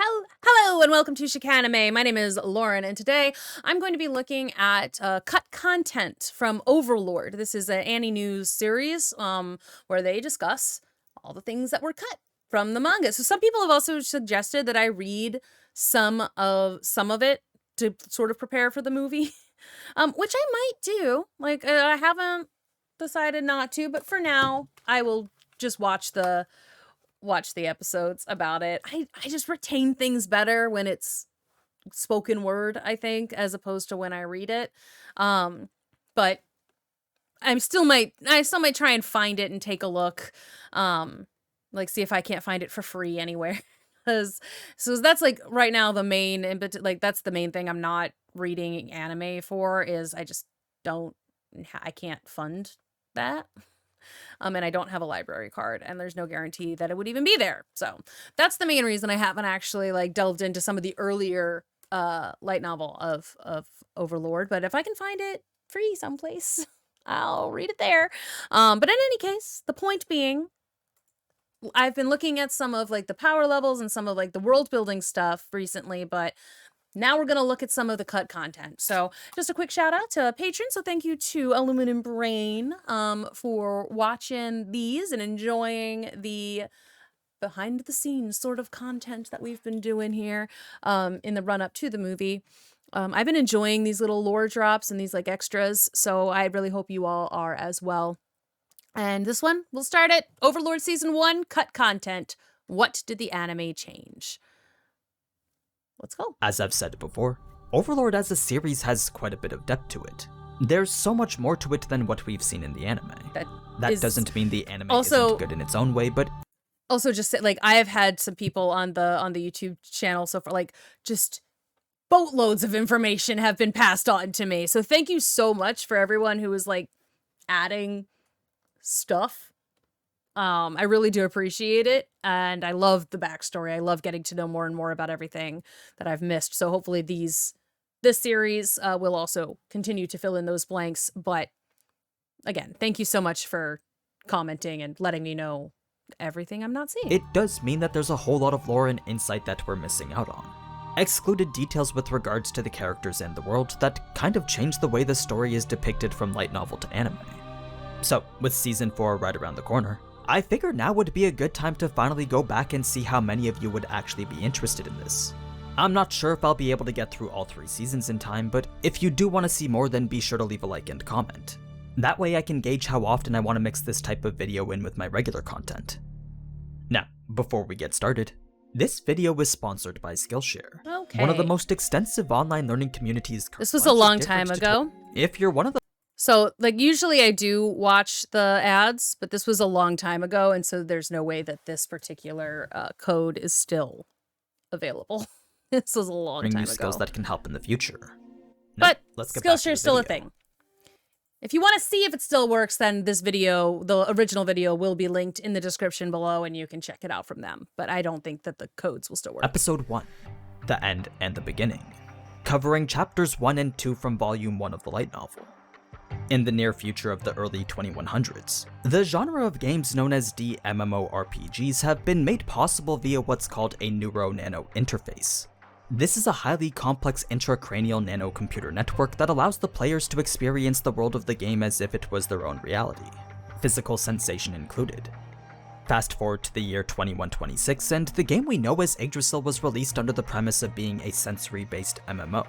Hello and welcome to Chicanime. My name is Lauren, and today I'm going to be looking at cut content from Overlord. This is an OVERLORD series where they discuss all the things that were cut from the manga. So some people have also suggested that I read some of it to sort of prepare for the movie, which I might do. Like, I haven't decided not to, but for now I will just watch the episodes about it. I just retain things better when it's spoken word, I think, as opposed to when I read it. But I still might try and find it and take a look. Like see if I can't find it for free anywhere. So that's like right now the main, but like that's the main thing I'm not reading anime for is I can't fund that. And I don't have a library card, and there's no guarantee that it would even be there. So that's the main reason I haven't actually like delved into some of the earlier light novel of Overlord. But if I can find it free someplace, I'll read it there. But in any case, the point being, I've been looking at some of like the power levels and some of like the world building stuff recently, but now we're going to look at some of the cut content. So just a quick shout out to patrons. So thank you to Aluminum Brain for watching these and enjoying the behind the scenes sort of content that we've been doing here in the run up to the movie. I've been enjoying these little lore drops and these like extras. So I really hope you all are as well. And this one, we'll start it. Overlord Season 1, cut content. What did the anime change? Let's go. As I've said before, Overlord as a series has quite a bit of depth to it. There's so much more to it than what we've seen in the anime. That doesn't mean the anime isn't good in its own way, but also just like I have had some people on the YouTube channel so far, like just boatloads of information have been passed on to me. So thank you so much for everyone who is like adding stuff. I really do appreciate it, and I love the backstory. I love getting to know more and more about everything that I've missed. So hopefully this series will also continue to fill in those blanks. But again, thank you so much for commenting and letting me know everything I'm not seeing. It does mean that there's a whole lot of lore and insight that we're missing out on. Excluded details with regards to the characters and the world that kind of change the way the story is depicted from light novel to anime. So, with Season 4 right around the corner, I figured now would be a good time to finally go back and see how many of you would actually be interested in this. I'm not sure if I'll be able to get through all 3 seasons in time, but if you do want to see more, then be sure to leave a like and comment. That way I can gauge how often I want to mix this type of video in with my regular content. Now, before we get started, this video was sponsored by Skillshare, one of the most extensive online learning communities. This was a long time ago. If you're one of the So, like, usually I do watch the ads, but this was a long time ago, and so there's no way that this particular code is still available. This was a long time ago. Skills that can help in the future. But Skillshare is still a thing. If you want to see if it still works, then this video, the original video, will be linked in the description below, and you can check it out from them. But I don't think that the codes will still work. Episode 1, The End and the Beginning, covering chapters 1 and 2 from Volume 1 of the light novel. In the near future of the early 2100s, the genre of games known as MMORPGs have been made possible via what's called a neuro-nano interface. This is a highly complex intracranial nanocomputer network that allows the players to experience the world of the game as if it was their own reality, physical sensation included. Fast forward to the year 2126, and the game we know as Yggrasil was released under the premise of being a sensory-based MMO.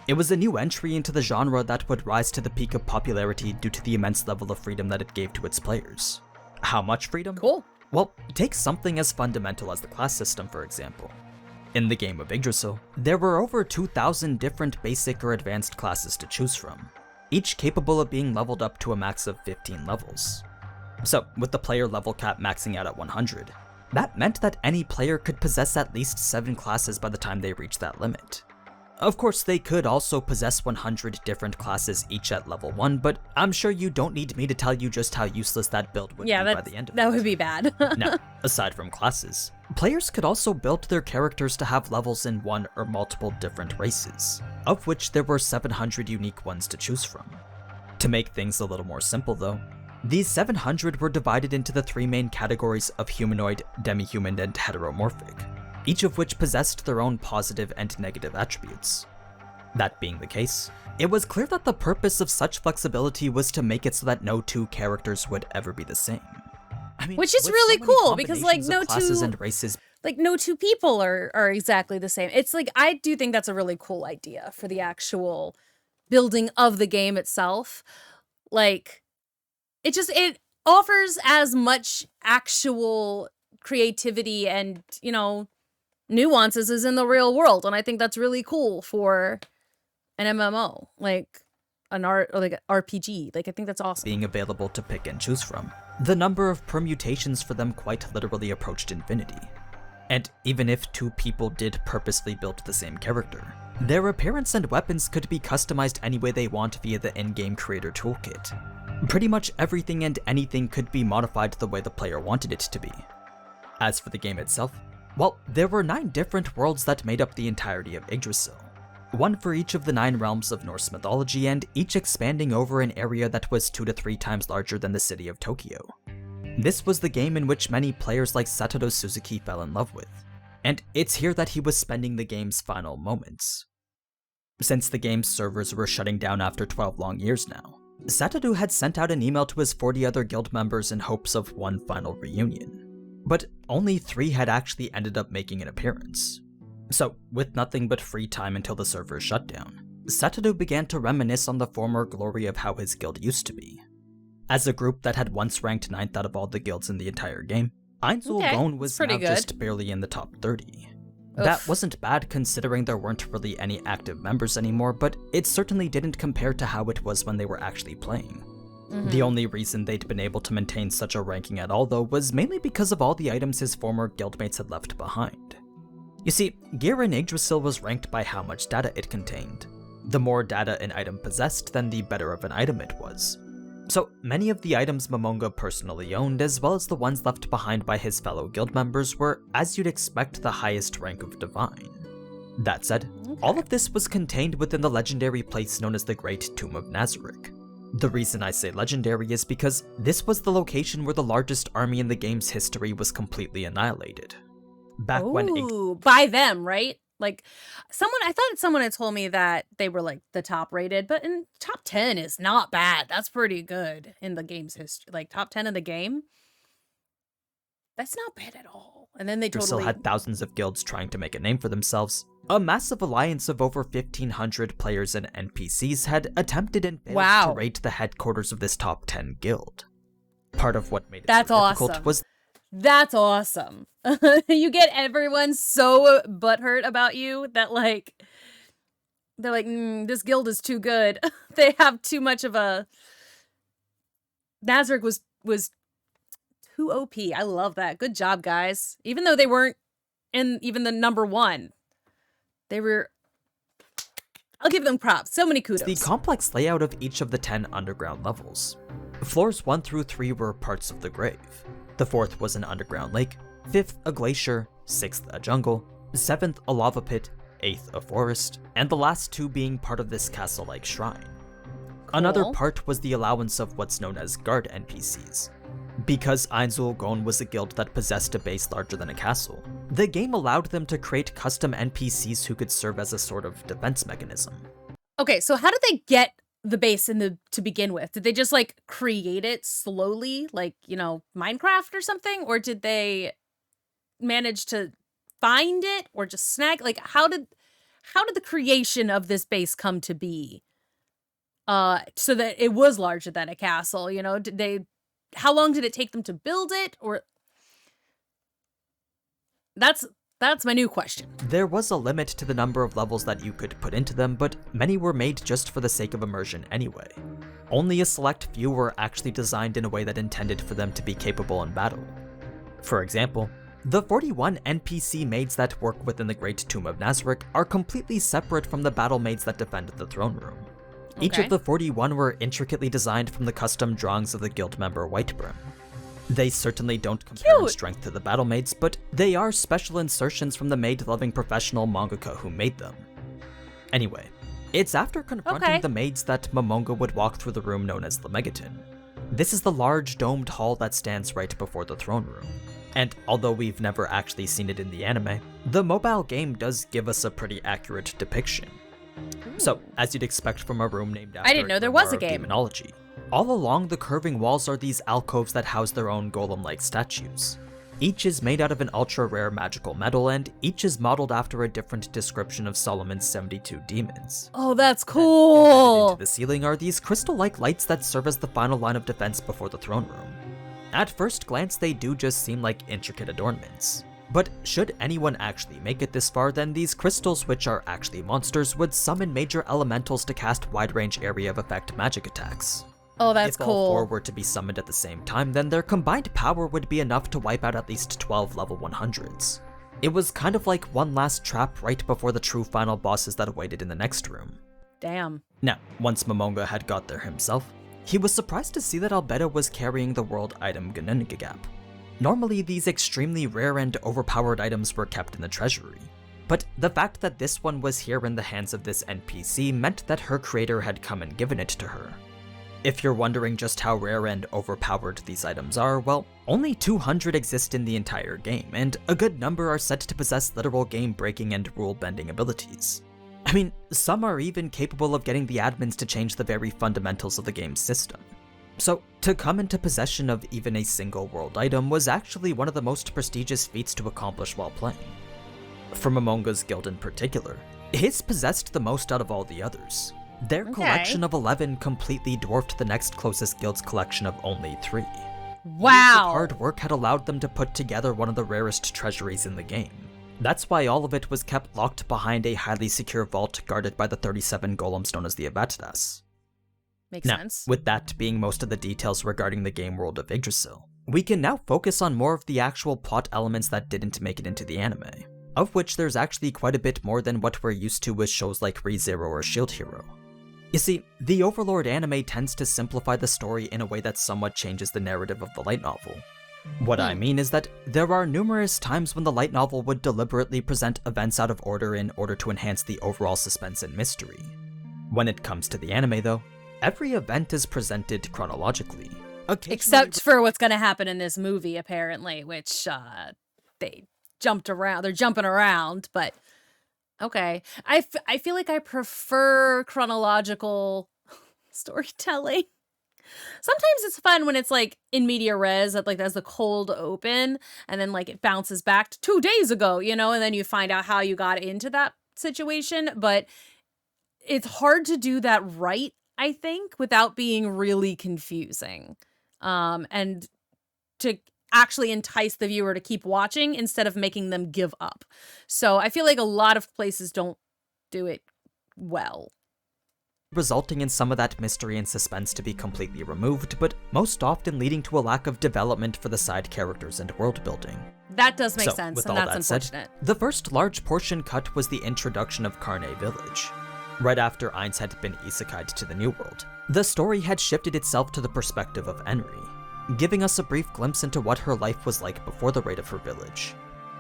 It was a new entry into the genre that would rise to the peak of popularity due to the immense level of freedom that it gave to its players. How much freedom? Cool. Well, take something as fundamental as the class system, for example. In the game of Yggrasil, there were over 2,000 different basic or advanced classes to choose from, each capable of being leveled up to a max of 15 levels. So, with the player level cap maxing out at 100, that meant that any player could possess at least 7 classes by the time they reached that limit. Of course, they could also possess 100 different classes each at level 1, but I'm sure you don't need me to tell you just how useless that build would be by the end of it. That would be bad. Now, aside from classes, players could also build their characters to have levels in one or multiple different races, of which there were 700 unique ones to choose from. To make things a little more simple though, these 700 were divided into the 3 main categories of humanoid, demi-human, and heteromorphic. each of which possessed their own positive and negative attributes. That being the case, it was clear that the purpose of such flexibility was to make it so that no two characters would ever be the same. I mean, which is with really so many cool because like combinations of classes and races, like no two people are exactly the same. It's like I do think that's a really cool idea for the actual building of the game itself. Like it offers as much actual creativity and, you know, nuances as in the real world, and I think that's really cool for an MMO, like an RPG. Like I think that's awesome. Being available to pick and choose from, the number of permutations for them quite literally approached infinity. And even if two people did purposely build the same character, their appearance and weapons could be customized any way they want via the in-game creator toolkit. Pretty much everything and anything could be modified the way the player wanted it to be. As for the game itself, well, there were 9 different worlds that made up the entirety of Yggrasil. One for each of the 9 realms of Norse mythology, and each expanding over an area that was 2 to 3 times larger than the city of Tokyo. This was the game in which many players like Satoru Suzuki fell in love with, and it's here that he was spending the game's final moments. Since the game's servers were shutting down after 12 long years now, Satoru had sent out an email to his 40 other guild members in hopes of one final reunion. But only 3 had actually ended up making an appearance. So, with nothing but free time until the servers shut down, Satoru began to reminisce on the former glory of how his guild used to be. As a group that had once ranked 9th out of all the guilds in the entire game, Yggrasil was now just barely in the top 30. Oof. That wasn't bad considering there weren't really any active members anymore, but it certainly didn't compare to how it was when they were actually playing. The only reason they'd been able to maintain such a ranking at all, though, was mainly because of all the items his former guildmates had left behind. You see, gear in Yggrasil was ranked by how much data it contained. The more data an item possessed, then the better of an item it was. So many of the items Momonga personally owned, as well as the ones left behind by his fellow guild members, were, as you'd expect, the highest rank of Divine. That said, all of this was contained within the legendary place known as the Great Tomb of Nazarick. The reason I say legendary is because this was the location where the largest army in the game's history was completely annihilated. Back when by them, right? Like I thought someone had told me that they were like the top rated, but in top 10 is not bad. That's pretty good in the game's history. Like top 10 in the game. That's not bad at all. And then they totally had thousands of guilds trying to make a name for themselves. A massive alliance of over 1,500 players and NPCs had attempted and failed to raid the headquarters of this top 10 guild. Part of what made it difficult was that's awesome. You get everyone so butthurt about you that like they're like, this guild is too good. They have too much of a Nazarick was too OP. I love that. Good job, guys. Even though they weren't in even the number 1. They were... I'll give them props. So many kudos. The complex layout of each of the 10 underground levels. Floors 1 through 3 were parts of the grave. The 4th was an underground lake, 5th a glacier, 6th a jungle, 7th a lava pit, 8th a forest, and the last 2 being part of this castle-like shrine. Cool. Another part was the allowance of what's known as guard NPCs. Because Yggrasil was a guild that possessed a base larger than a castle, the game allowed them to create custom NPCs who could serve as a sort of defense mechanism. Okay, so how did they get the base to begin with? Did they just like create it slowly, like, you know, Minecraft or something? Or did they manage to find it or just snag? Like, how did the creation of this base come to be? So that it was larger than a castle, you know? How long did it take them to build it? Or that's my new question. There was a limit to the number of levels that you could put into them, but many were made just for the sake of immersion anyway. Only a select few were actually designed in a way that intended for them to be capable in battle. For example, the 41 NPC maids that work within the Great Tomb of Nazarick are completely separate from the battle maids that defend the throne room. Each of the 41 were intricately designed from the custom drawings of the guild member Whitebrim. They certainly don't compare in strength to the battle maids, but they are special insertions from the maid-loving professional mangaka who made them. Anyway, it's after confronting the maids that Momonga would walk through the room known as the Megaton. This is the large domed hall that stands right before the throne room. And although we've never actually seen it in the anime, the mobile game does give us a pretty accurate depiction. So, as you'd expect from a room named after I didn't know there was a of game. demonology, all along the curving walls are these alcoves that house their own golem-like statues. Each is made out of an ultra-rare magical metal, and each is modeled after a different description of Solomon's 72 demons. Oh, that's Embedded cool! into the ceiling are these crystal-like lights that serve as the final line of defense before the throne room. At first glance, they do just seem like intricate adornments. But should anyone actually make it this far, then these crystals, which are actually monsters, would summon major elementals to cast wide-range area of effect magic attacks. Oh, that's If all four cool. were to be summoned at the same time, then their combined power would be enough to wipe out at least 12 level 100s. It was kind of like one last trap right before the true final bosses that awaited in the next room. Damn. Now, once Momonga had got there himself, he was surprised to see that Albedo was carrying the world item Gunungagap. Normally, these extremely rare and overpowered items were kept in the treasury, but the fact that this one was here in the hands of this NPC meant that her creator had come and given it to her. If you're wondering just how rare and overpowered these items are, well, only 200 exist in the entire game, and a good number are said to possess literal game-breaking and rule-bending abilities. I mean, some are even capable of getting the admins to change the very fundamentals of the game's system. So, to come into possession of even a single world item was actually one of the most prestigious feats to accomplish while playing. For Momonga's guild in particular, his possessed the most out of all the others. Their collection of 11 completely dwarfed the next closest guild's collection of only 3. Years of Wow. hard work had allowed them to put together one of the rarest treasuries in the game. That's why all of it was kept locked behind a highly secure vault guarded by the 37 golems known as the Abatidas. Makes Now, sense. with that being most of the details regarding the game world of Yggrasil, we can now focus on more of the actual plot elements that didn't make it into the anime, of which there's actually quite a bit more than what we're used to with shows like ReZero or Shield Hero. You see, the Overlord anime tends to simplify the story in a way that somewhat changes the narrative of the light novel. What I mean is that there are numerous times when the light novel would deliberately present events out of order in order to enhance the overall suspense and mystery. When it comes to the anime though, every event is presented chronologically. Except for what's going to happen in this movie, apparently, which they jumped around. They're jumping around, but okay. I feel like I prefer chronological storytelling. Sometimes it's fun when it's like in media res, that like that's the cold open, and then like it bounces back to 2 days ago, you know, and then you find out how you got into that situation. But it's hard to do that right, I think, without being really confusing. And to actually entice the viewer to keep watching instead of making them give up. So I feel like a lot of places don't do it well. Resulting in some of that mystery and suspense to be completely removed, but most often leading to a lack of development for the side characters and world building. That does make So, sense, with and all that's that unfortunate. said, the first large portion cut was the introduction of Karne Village. Right after Ainz had been isekai'd to the New World, the story had shifted itself to the perspective of Enri, giving us a brief glimpse into what her life was like before the raid of her village.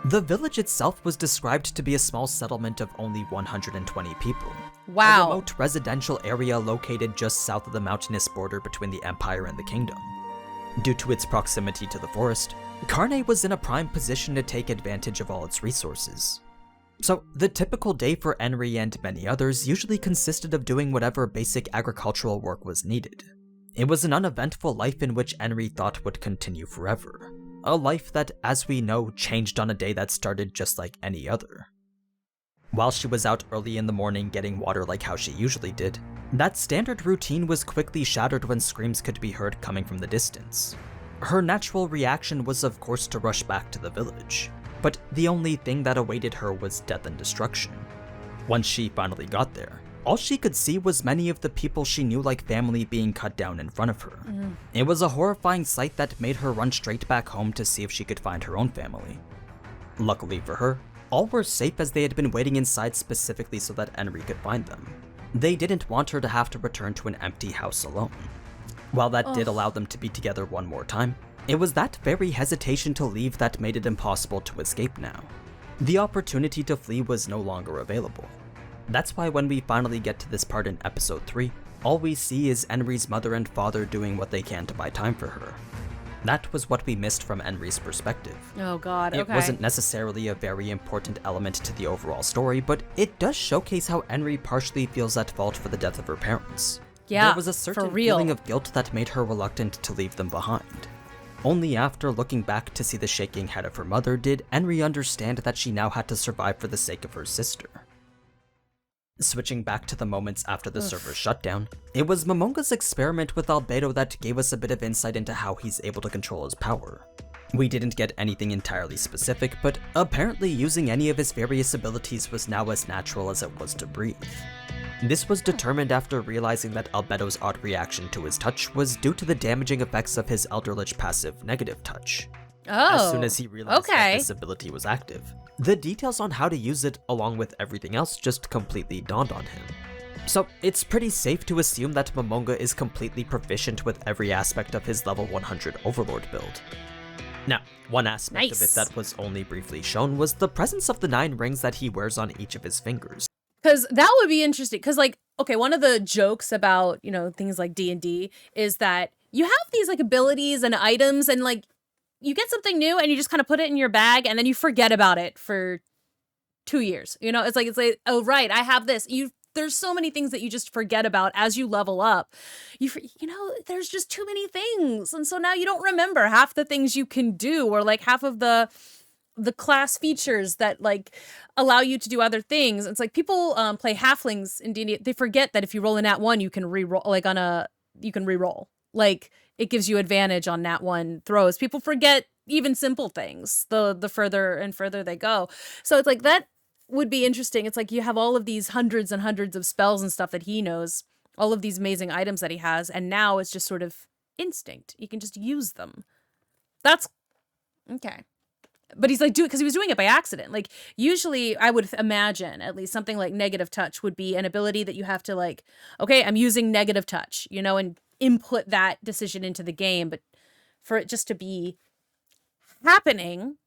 The village itself was described to be a small settlement of only 120 people. A Wow. remote residential area located just south of the mountainous border between the Empire and the Kingdom. Due to its proximity to the forest, Karne was in a prime position to take advantage of all its resources. So, the typical day for Enri and many others usually consisted of doing whatever basic agricultural work was needed. It was an uneventful life in which Enri thought would continue forever. A life that, as we know, changed on a day that started just like any other. While she was out early in the morning getting water like how she usually did, that standard routine was quickly shattered when screams could be heard coming from the distance. Her natural reaction was of course to rush back to the village, but the only thing that awaited her was death and destruction. Once she finally got there, all she could see was many of the people she knew like family being cut down in front of her. It was a horrifying sight that made her run straight back home to see if she could find her own family. Luckily for her, all were safe as they had been waiting inside specifically so that Enri could find them. They didn't want her to have to return to an empty house alone. While that did allow them to be together one more time, it was that very hesitation to leave that made it impossible to escape now. The opportunity to flee was no longer available. That's why when we finally get to this part in episode 3, all we see is Enri's mother and father doing what they can to buy time for her. That was what we missed from Enri's perspective. Oh god, It okay. wasn't necessarily a very important element to the overall story, but it does showcase how Enri partially feels at fault for the death of her parents. Yeah, there was a for certain real. feeling of guilt that made her reluctant to leave them behind. Only after looking back to see the shaking head of her mother did Enri understand that she now had to survive for the sake of her sister. Switching back to the moments after the server shutdown, it was Momonga's experiment with Albedo that gave us a bit of insight into how he's able to control his power. We didn't get anything entirely specific, but apparently using any of his various abilities was now as natural as it was to breathe. This was determined after realizing that Albedo's odd reaction to his touch was due to the damaging effects of his Elder Lich passive Negative Touch. Oh, As soon as he realized that okay. this ability was active, the details on how to use it, along with everything else, just completely dawned on him. So it's pretty safe to assume that Momonga is completely proficient with every aspect of his level 100 Overlord build. Now, one aspect of it Nice. that was only briefly shown was the presence of the 9 rings that he wears on each of his fingers. Because that would be interesting. Because, like, okay, one of the jokes about, you know, things like D&D is that you have these, like, abilities and items and, like, you get something new and you just kind of put it in your bag and then you forget about it for 2 years. You know, it's like, oh, right, I have this. There's so many things that you just forget about as you level up. You know, there's just too many things. And so now you don't remember half the things you can do or, like, half of the class features that like allow you to do other things. It's like people play halflings in D&D. They forget that if you roll a nat 1, you can re-roll you can re-roll. Like it gives you advantage on nat 1 throws. People forget even simple things the further and further they go. So it's like that would be interesting. It's like you have all of these hundreds and hundreds of spells and stuff that he knows, all of these amazing items that he has, and now it's just sort of instinct. You can just use them. That's okay. But he's like, because he was doing it by accident. Like, usually I would imagine at least something like negative touch would be an ability that you have to like, okay, I'm using negative touch, you know, and input that decision into the game. But for it just to be happening,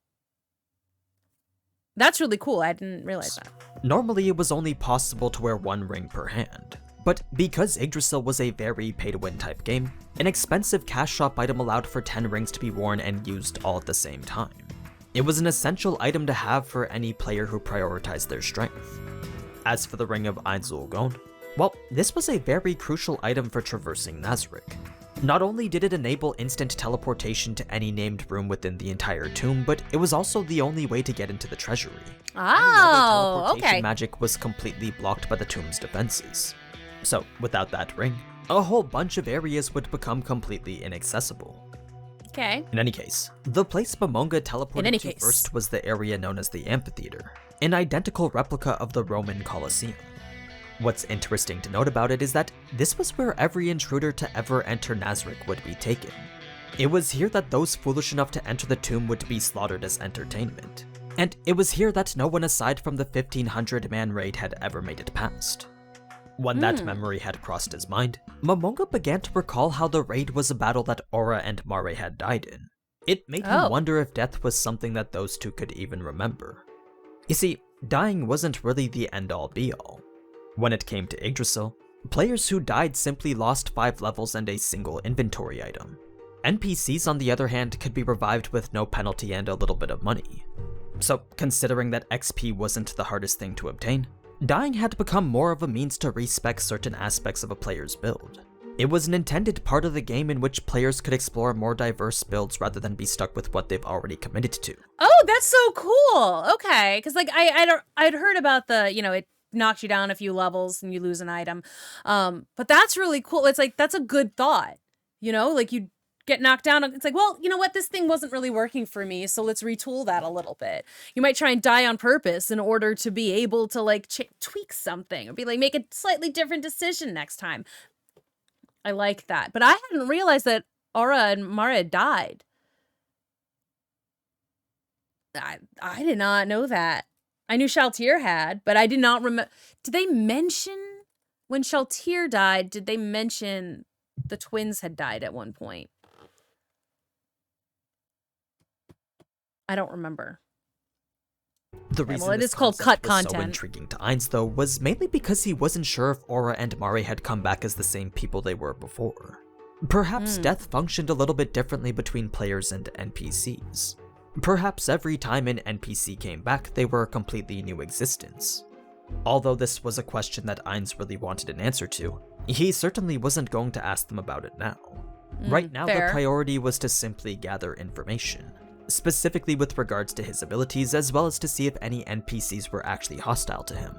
that's really cool. I didn't realize that. Normally it was only possible to wear 1 ring per hand, but because Yggrasil was a very pay-to-win type game, an expensive cash shop item allowed for 10 rings to be worn and used all at the same time. It was an essential item to have for any player who prioritized their strength. As for the Ring of Einzulgon, well, this was a very crucial item for traversing Nazarick. Not only did it enable instant teleportation to any named room within the entire tomb, but it was also the only way to get into the treasury. Any other teleportation Okay. magic was completely blocked by the tomb's defenses. So, without that ring, a whole bunch of areas would become completely inaccessible. Okay. In any case, the place Momonga teleported to case. first was the area known as the Amphitheater, an identical replica of the Roman Colosseum. What's interesting to note about it is that this was where every intruder to ever enter Nazarick would be taken. It was here that those foolish enough to enter the tomb would be slaughtered as entertainment. And it was here that no one aside from the 1,500-man raid had ever made it past. When that memory had crossed his mind, Momonga began to recall how the raid was a battle that Aura and Mare had died in. It made him wonder if death was something that those two could even remember. You see, dying wasn't really the end-all be-all. When it came to Yggrasil, players who died simply lost 5 levels and a single inventory item. NPCs, on the other hand, could be revived with no penalty and a little bit of money. So, considering that XP wasn't the hardest thing to obtain, dying had become more of a means to respec certain aspects of a player's build. It was an intended part of the game in which players could explore more diverse builds rather than be stuck with what they've already committed to. Oh, that's so cool. Okay. Because, like, I'd heard about the, you know, it knocks you down a few levels and you lose an item. But that's really cool. It's like, that's a good thought. You know, like you get knocked down. It's like, well, you know what? This thing wasn't really working for me. So let's retool that a little bit. You might try and die on purpose in order to be able to like tweak something or be like, make a slightly different decision next time. I like that. But I hadn't realized that Aura and Mara died. I did not know that. I knew Shaltir had, but I did not remember. Did they mention when Shaltir died? Did they mention the twins had died at one point? I don't remember. The reason it this is called concept cut was so content. intriguing to Ainz, though, was mainly because he wasn't sure if Aura and Mare had come back as the same people they were before. Perhaps death functioned a little bit differently between players and NPCs. Perhaps every time an NPC came back, they were a completely new existence. Although this was a question that Ainz really wanted an answer to, he certainly wasn't going to ask them about it now. Right now, fair. the priority was to simply gather information, specifically with regards to his abilities, as well as to see if any NPCs were actually hostile to him.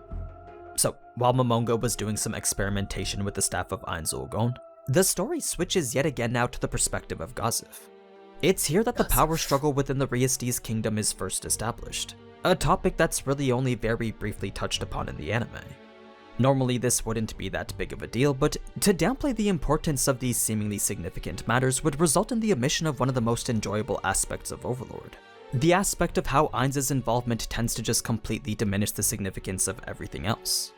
So, while Momonga was doing some experimentation with the staff of Ainz Ooal, the story switches yet again now to the perspective of Gazif. It's here that the power struggle within the Riestes kingdom is first established, a topic that's really only very briefly touched upon in the anime. Normally this wouldn't be that big of a deal, but to downplay the importance of these seemingly significant matters would result in the omission of one of the most enjoyable aspects of Overlord. The aspect of how Ainz's involvement tends to just completely diminish the significance of everything else.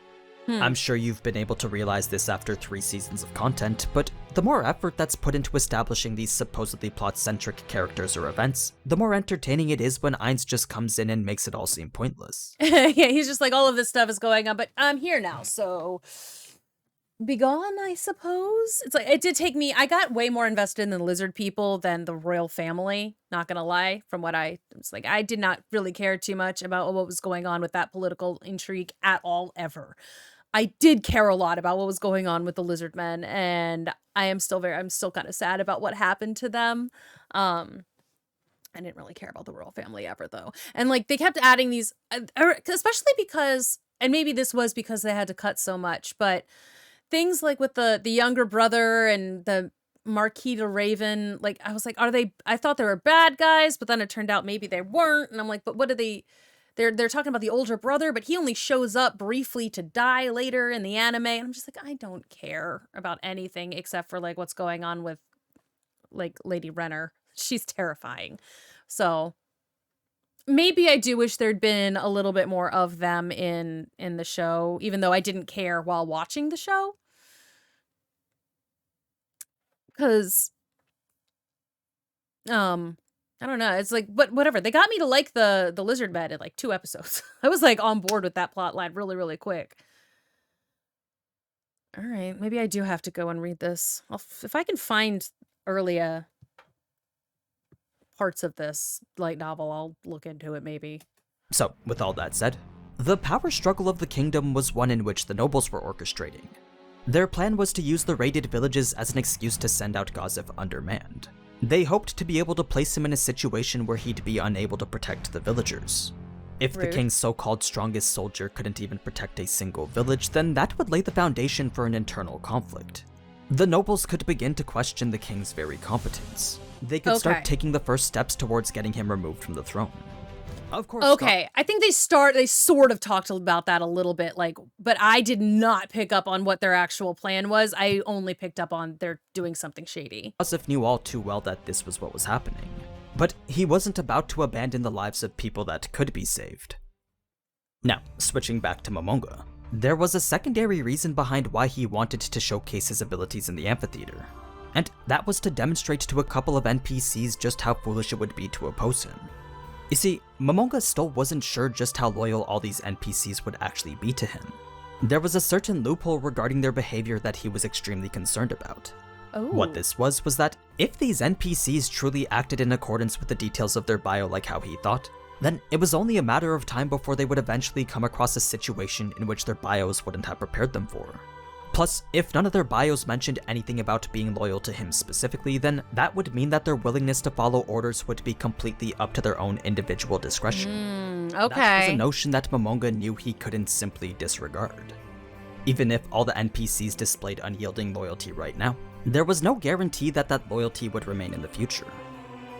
I'm sure you've been able to realize this after 3 seasons of content, but the more effort that's put into establishing these supposedly plot-centric characters or events, the more entertaining it is when Ainz just comes in and makes it all seem pointless. Yeah, he's just like, all of this stuff is going on, but I'm here now, so be gone, I suppose. It's like, it did take me, I got way more invested in the lizard people than the royal family, not gonna lie, from what it's like, I did not really care too much about what was going on with that political intrigue at all, ever. I did care a lot about what was going on with the lizard men, and I'm still kind of sad about what happened to them. I didn't really care about the royal family ever, though. And like, they kept adding these, especially because, and maybe this was because they had to cut so much, but things like with the younger brother and the Marquis de Raven, like, I was like, I thought they were bad guys, but then it turned out maybe they weren't. And I'm like, but what did they're talking about the older brother, but he only shows up briefly to die later in the anime. And I'm just like, I don't care about anything except for like what's going on with like Lady Renner. She's terrifying. So maybe I do wish there'd been a little bit more of them in the show, even though I didn't care while watching the show. Because, I don't know. It's like, but whatever. They got me to like the lizard men in like 2 episodes. I was like on board with that plot line really, really quick. All right, maybe I do have to go and read this. If I can find earlier parts of this light novel, I'll look into it maybe. So, with all that said, the power struggle of the kingdom was one in which the nobles were orchestrating. Their plan was to use the raided villages as an excuse to send out Gazif undermanned. They hoped to be able to place him in a situation where he'd be unable to protect the villagers. If the king's so-called strongest soldier couldn't even protect a single village, then that would lay the foundation for an internal conflict. The nobles could begin to question the king's very competence. They could start taking the first steps towards getting him removed from the throne. Of course. Okay, I think they sort of talked about that a little bit, like, but I did not pick up on what their actual plan was. I only picked up on they're doing something shady. Gazif knew all too well that this was what was happening. But he wasn't about to abandon the lives of people that could be saved. Now, switching back to Momonga, there was a secondary reason behind why he wanted to showcase his abilities in the amphitheater. And that was to demonstrate to a couple of NPCs just how foolish it would be to oppose him. You see, Momonga still wasn't sure just how loyal all these NPCs would actually be to him. There was a certain loophole regarding their behavior that he was extremely concerned about. What this was that if these NPCs truly acted in accordance with the details of their bio like how he thought, then it was only a matter of time before they would eventually come across a situation in which their bios wouldn't have prepared them for. Plus, if none of their bios mentioned anything about being loyal to him specifically, then that would mean that their willingness to follow orders would be completely up to their own individual discretion. That was a notion that Momonga knew he couldn't simply disregard. Even if all the NPCs displayed unyielding loyalty right now, there was no guarantee that that loyalty would remain in the future.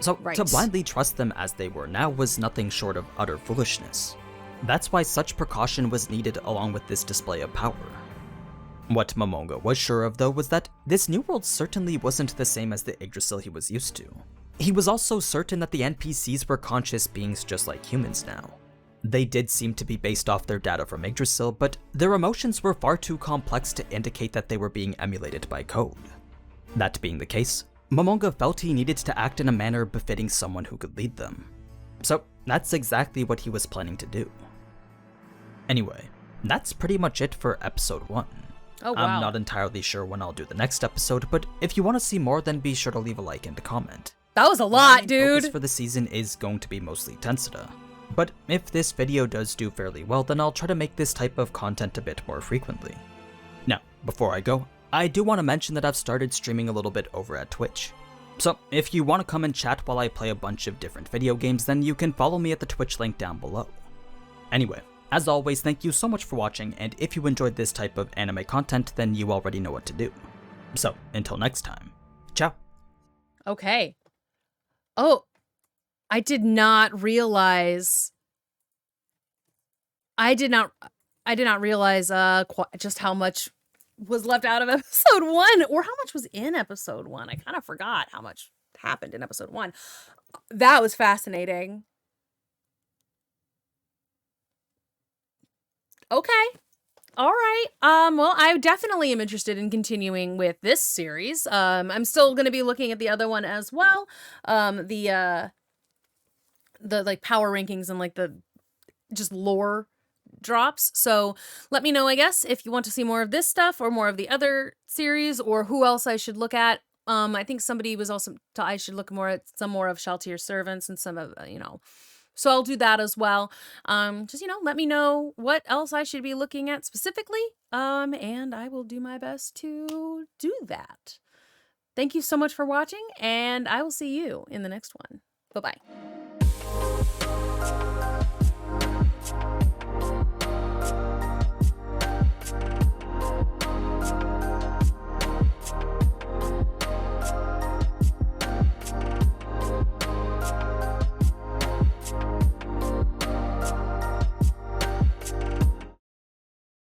So to blindly trust them as they were now was nothing short of utter foolishness. That's why such precaution was needed along with this display of power. What Momonga was sure of though was that this new world certainly wasn't the same as the Yggrasil he was used to. He was also certain that the NPCs were conscious beings just like humans now. They did seem to be based off their data from Yggrasil, but their emotions were far too complex to indicate that they were being emulated by code. That being the case, Momonga felt he needed to act in a manner befitting someone who could lead them. So that's exactly what he was planning to do. Anyway, that's pretty much it for episode 1. Oh, I'm wow. not entirely sure when I'll do the next episode, but if you want to see more, then be sure to leave a like and a comment. That was a My lot, main dude. focus for the season is going to be mostly Tensida. But if this video does do fairly well, then I'll try to make this type of content a bit more frequently. Now, before I go, I do want to mention that I've started streaming a little bit over at Twitch. So if you want to come and chat while I play a bunch of different video games, then you can follow me at the Twitch link down below. Anyway, as always, thank you so much for watching, and if you enjoyed this type of anime content, then you already know what to do. So, until next time, ciao! Okay. Oh, I did not realize. I did not realize just how much was left out of episode 1, or how much was in episode 1. I kind of forgot how much happened in episode 1. That was fascinating. Okay. All right. Well, I definitely am interested in continuing with this series. I'm still going to be looking at the other one as well. The like power rankings and like the just lore drops. So let me know, I guess, if you want to see more of this stuff or more of the other series, or who else I should look at. I think somebody was also I should look more at some more of Shaltier's Servants and some of, so I'll do that as well. Just, let me know what else I should be looking at specifically. And I will do my best to do that. Thank you so much for watching, and I will see you in the next one. Bye-bye.